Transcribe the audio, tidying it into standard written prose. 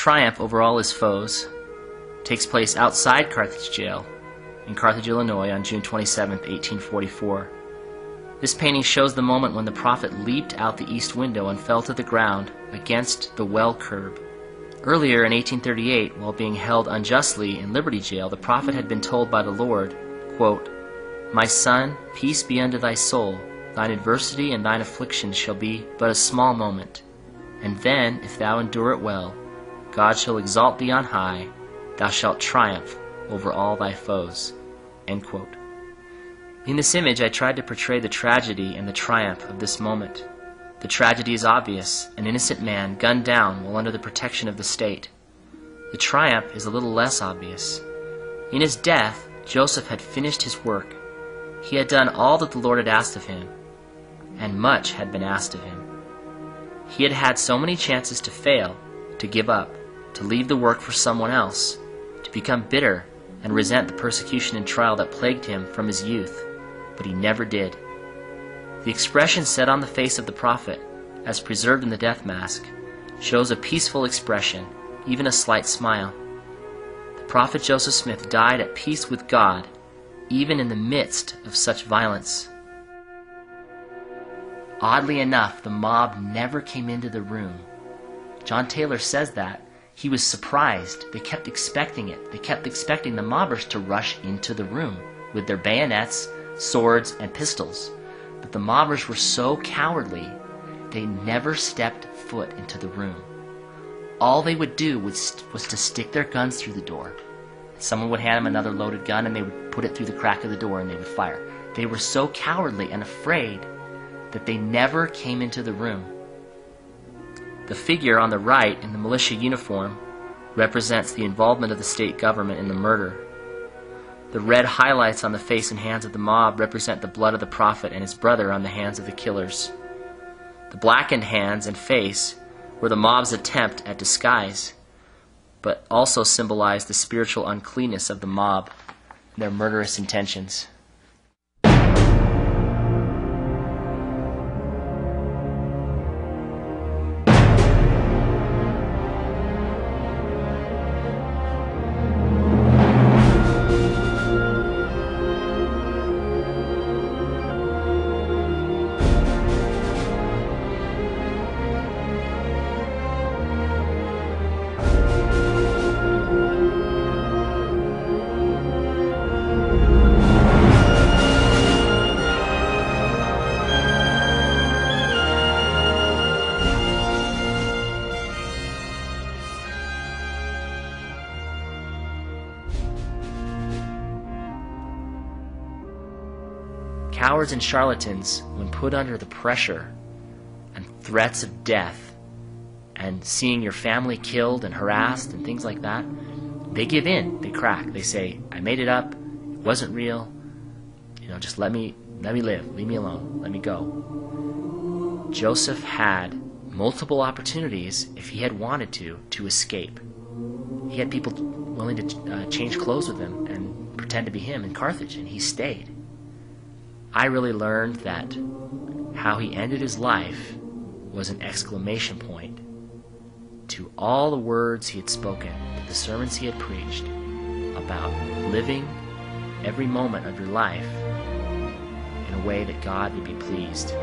triumph over all his foes takes place outside Carthage Jail in Carthage, Illinois on June 27, 1844. This painting shows the moment when the prophet leaped out the east window and fell to the ground against the well curb. Earlier in 1838, while being held unjustly in Liberty Jail, the prophet had been told by the Lord, quote, "My son, peace be unto thy soul. Thine adversity and thine affliction shall be but a small moment. And then, if thou endure it well, God shall exalt thee on high. Thou shalt triumph over all thy foes." End quote. In this image, I tried to portray the tragedy and the triumph of this moment. The tragedy is obvious, an innocent man gunned down while under the protection of the state. The triumph is a little less obvious. In his death, Joseph had finished his work. He had done all that the Lord had asked of him, and much had been asked of him. He had had so many chances to fail, to give up, to leave the work for someone else, to become bitter and resent the persecution and trial that plagued him from his youth, but he never did. The expression set on the face of the prophet, as preserved in the death mask, shows a peaceful expression, even a slight smile. The prophet Joseph Smith died at peace with God, even in the midst of such violence. Oddly enough, the mob never came into the room. John Taylor says that. He was surprised. They kept expecting it. They kept expecting the mobbers to rush into the room with their bayonets, swords, and pistols. But the mobbers were so cowardly, they never stepped foot into the room. All they would do was to stick their guns through the door. Someone would hand them another loaded gun, and they would put it through the crack of the door, and they would fire. They were so cowardly and afraid that they never came into the room. The figure on the right in the militia uniform represents the involvement of the state government in the murder. The red highlights on the face and hands of the mob represent the blood of the prophet and his brother on the hands of the killers. The blackened hands and face were the mob's attempt at disguise, but also symbolize the spiritual uncleanness of the mob and their murderous intentions. Cowards and charlatans, when put under the pressure and threats of death and seeing your family killed and harassed and things like that, they give in, they crack. They say, "I made it up, it wasn't real, just let me live, leave me alone, let me go." Joseph had multiple opportunities, if he had wanted to escape. He had people willing to change clothes with him and pretend to be him in Carthage, and he stayed. I really learned that how he ended his life was an exclamation point to all the words he had spoken, to the sermons he had preached about living every moment of your life in a way that God would be pleased.